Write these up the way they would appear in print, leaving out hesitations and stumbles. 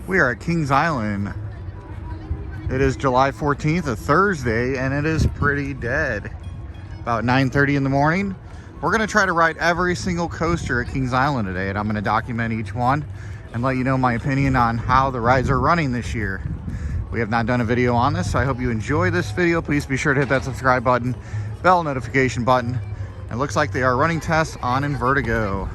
We are at Kings Island. It is July 14th, a Thursday, and it is pretty dead. About 9:30 in the morning. We're gonna try to ride every single coaster at Kings Island today, and I'm gonna document each one and let you know my opinion on how the rides are running this year. We have not done a video on this, so I hope you enjoy this video. Please be sure to hit that subscribe button, bell notification button. It looks like they are running tests on Invertigo.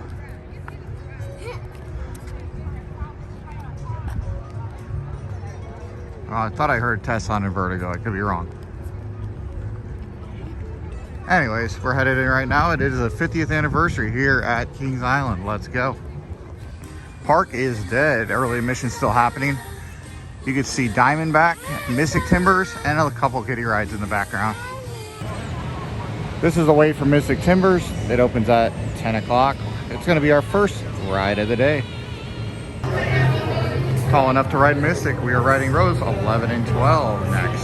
I thought I heard tests on Invertigo. I could be wrong. Anyways, we're headed in right now. It is the 50th anniversary here at Kings Island. Let's go. Park is dead. Early admission still happening. You can see Diamondback, Mystic Timbers, and a couple kiddie rides in the background. This is the wait for Mystic Timbers. It opens at 10 o'clock. It's going to be our first ride of the day. Calling up to ride Mystic. We are riding rows 11 and 12 next.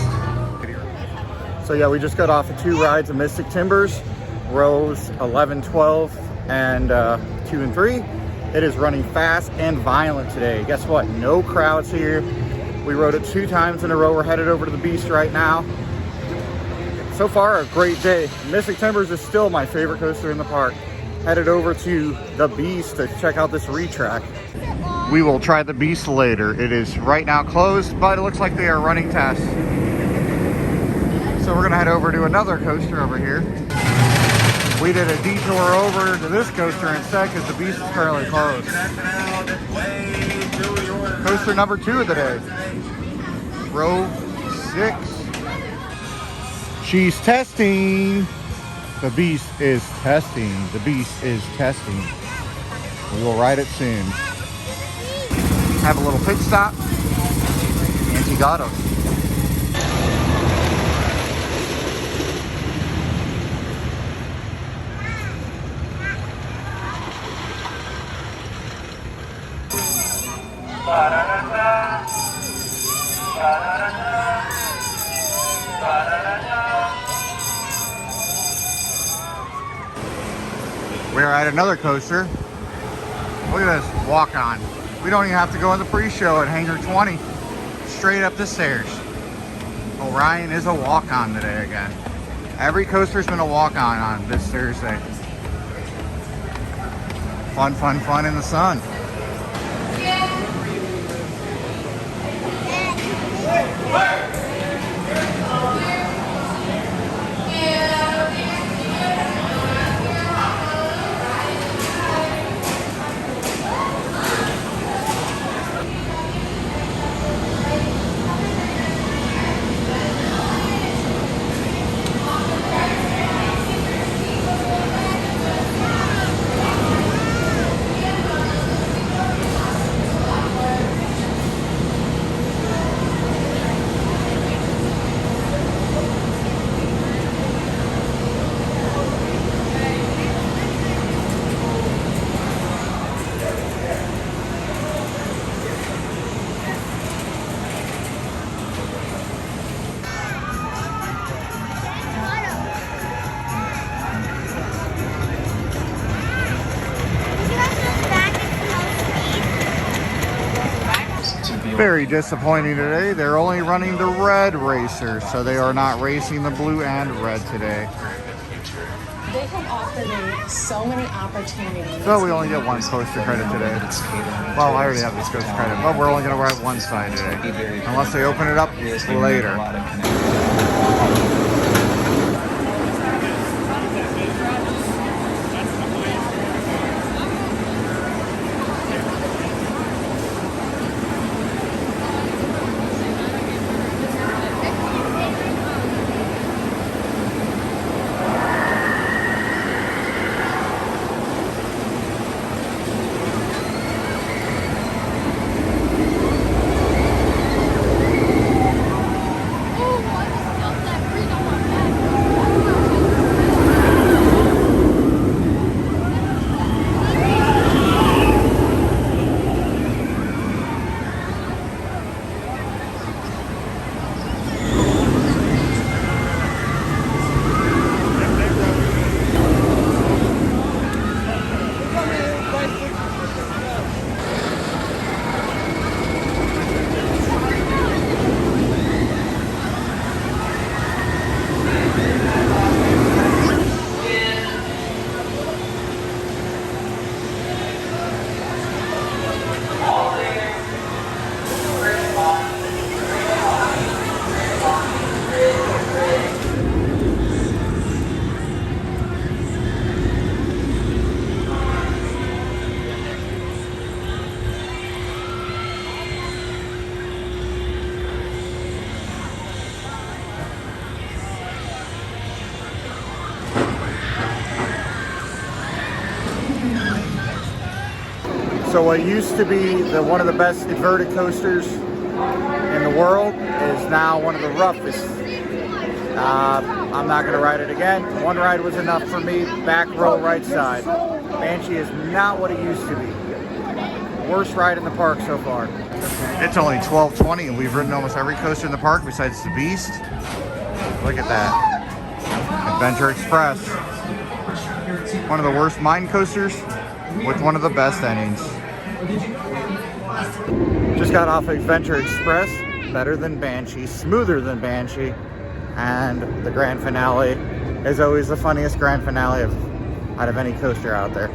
So yeah, we just got off of 2 rides of Mystic Timbers, rows 11, 12, and 2 and 3. It is running fast and violent today. Guess what? No crowds here. We rode it 2 times in a row. We're headed over to the Beast right now. So far, a great day. Mystic Timbers is still my favorite coaster in the park. Headed over to the Beast to check out this retrack. We will try the Beast later. It is right now closed, but it looks like they are running tests. So we're gonna head over to another coaster over here. We did a detour over to this coaster instead because the Beast is currently closed. Coaster number 2 of the day. Row 6. She's testing. The Beast is testing. The Beast is testing. We will ride it soon. Have a little pit stop. And she got us. We are at another coaster. Look at this, walk on. We don't even have to go in the pre-show at Hangar 20. Straight up the stairs. Orion is a walk-on today again. Every coaster's been a walk-on on this Thursday. Fun, fun, fun in the sun. Very disappointing today. They're only running the red racer, so they are not racing the blue and red today. They have offered me so many opportunities. So we only get 1 coaster credit today. Well, I already have this coaster credit, but we're only going to ride one side today. Unless they open it up later. So what used to be one of the best inverted coasters in the world is now one of the roughest. I'm not going to ride it again. One ride was enough for me. Back row, right side. Banshee is not what it used to be. Worst ride in the park so far. It's only 12:20 and we've ridden almost every coaster in the park besides the Beast. Look at that. Adventure Express. One of the worst mine coasters with one of the best endings. Just got off Adventure Express. Better than Banshee, smoother than Banshee. And the grand finale is always the funniest grand finale out of any coaster out there.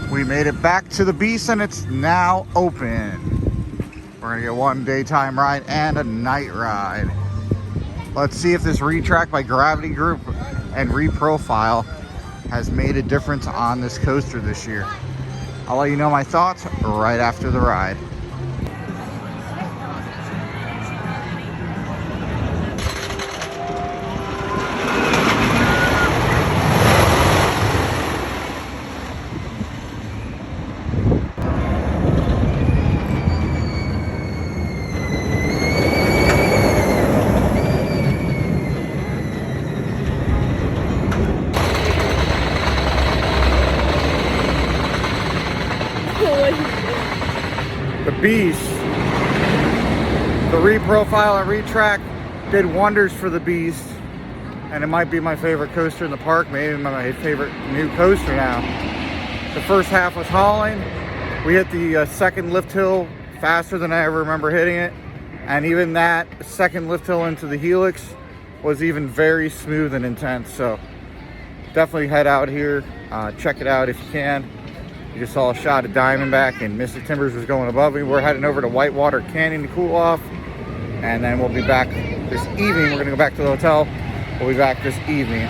We made it back to the Beast and it's now open. We're gonna get one daytime ride and a night ride. Let's see if this retrack by Gravity Group and Reprofile has made a difference on this coaster this year. I'll let you know my thoughts right after the ride. The Beast, the Reprofile and Retrack did wonders for the Beast, and it might be my favorite coaster in the park, maybe my favorite new coaster now. The first half was hauling. We hit the second lift hill faster than I ever remember hitting it, and even that second lift hill into the Helix was even very smooth and intense. So definitely head out here, check it out if you can. You just saw a shot of Diamondback and Mystic Timbers was going above me. We're heading over to Whitewater Canyon to cool off. And then we'll be back this evening. We're gonna go back to the hotel. We'll be back this evening.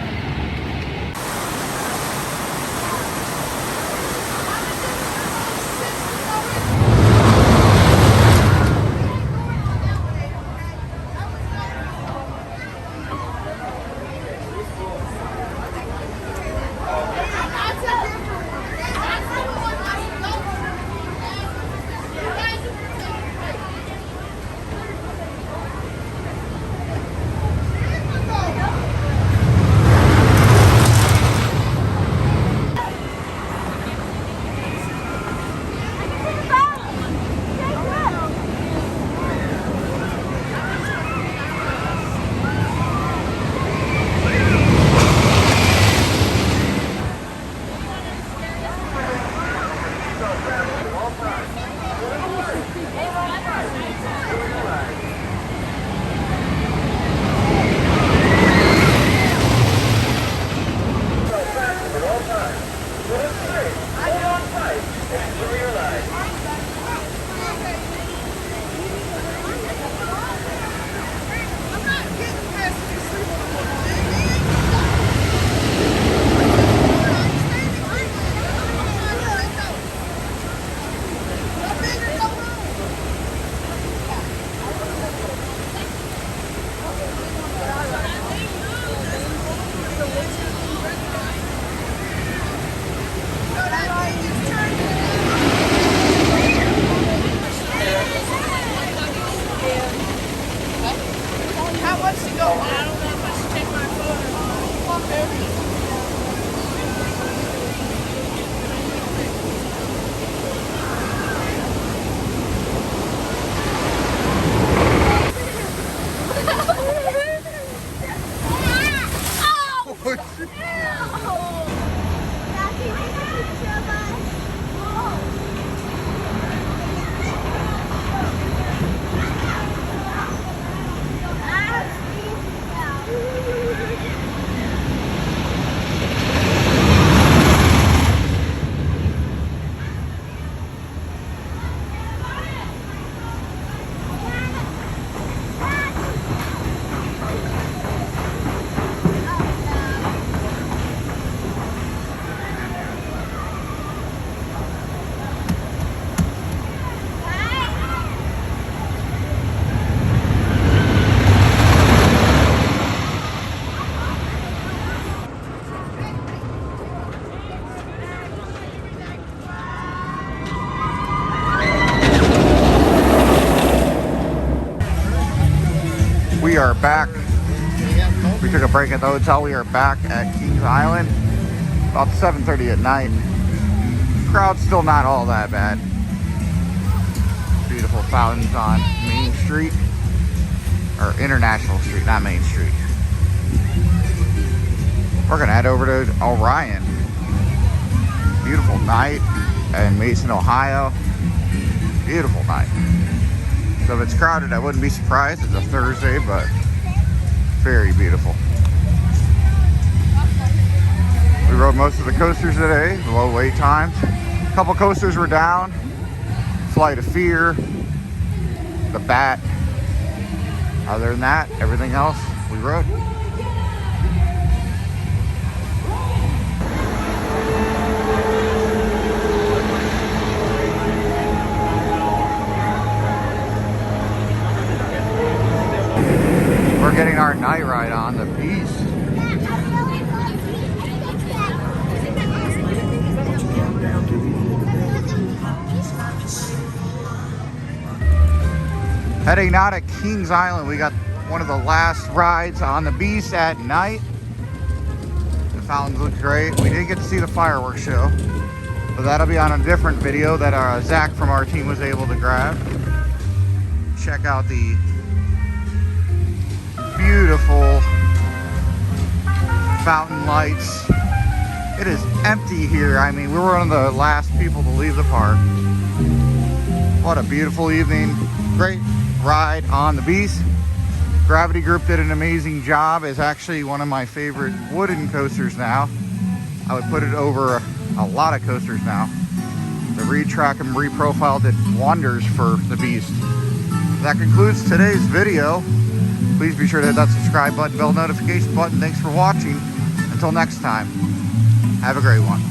are back. We took a break at the hotel. We are back at Kings Island. About 7:30 at night. Crowd's still not all that bad. Beautiful fountains on Main Street. Or International Street, not Main Street. We're gonna head over to Orion. Beautiful night in Mason, Ohio. Beautiful night. So if it's crowded, I wouldn't be surprised. It's a Thursday, but very beautiful. We rode most of the coasters today, low wait times. A couple coasters were down. Flight of Fear, the Bat. Other than that, everything else we rode. We're getting our night ride on the Beast. Heading out at Kings Island, we got one of the last rides on the Beast at night. The fountains look great. We did get to see the fireworks show, but that'll be on a different video that Zach from our team was able to grab. Check out the beautiful fountain lights. It is empty here. I mean, we were one of the last people to leave the park. What a beautiful evening. Great ride on the Beast. Gravity Group did an amazing job. It's actually one of my favorite wooden coasters now. I would put it over a lot of coasters now. The retrack and reprofile did wonders for the Beast. That concludes today's video. Please be sure to hit that subscribe button, bell notification button. Thanks for watching. Until next time, have a great one.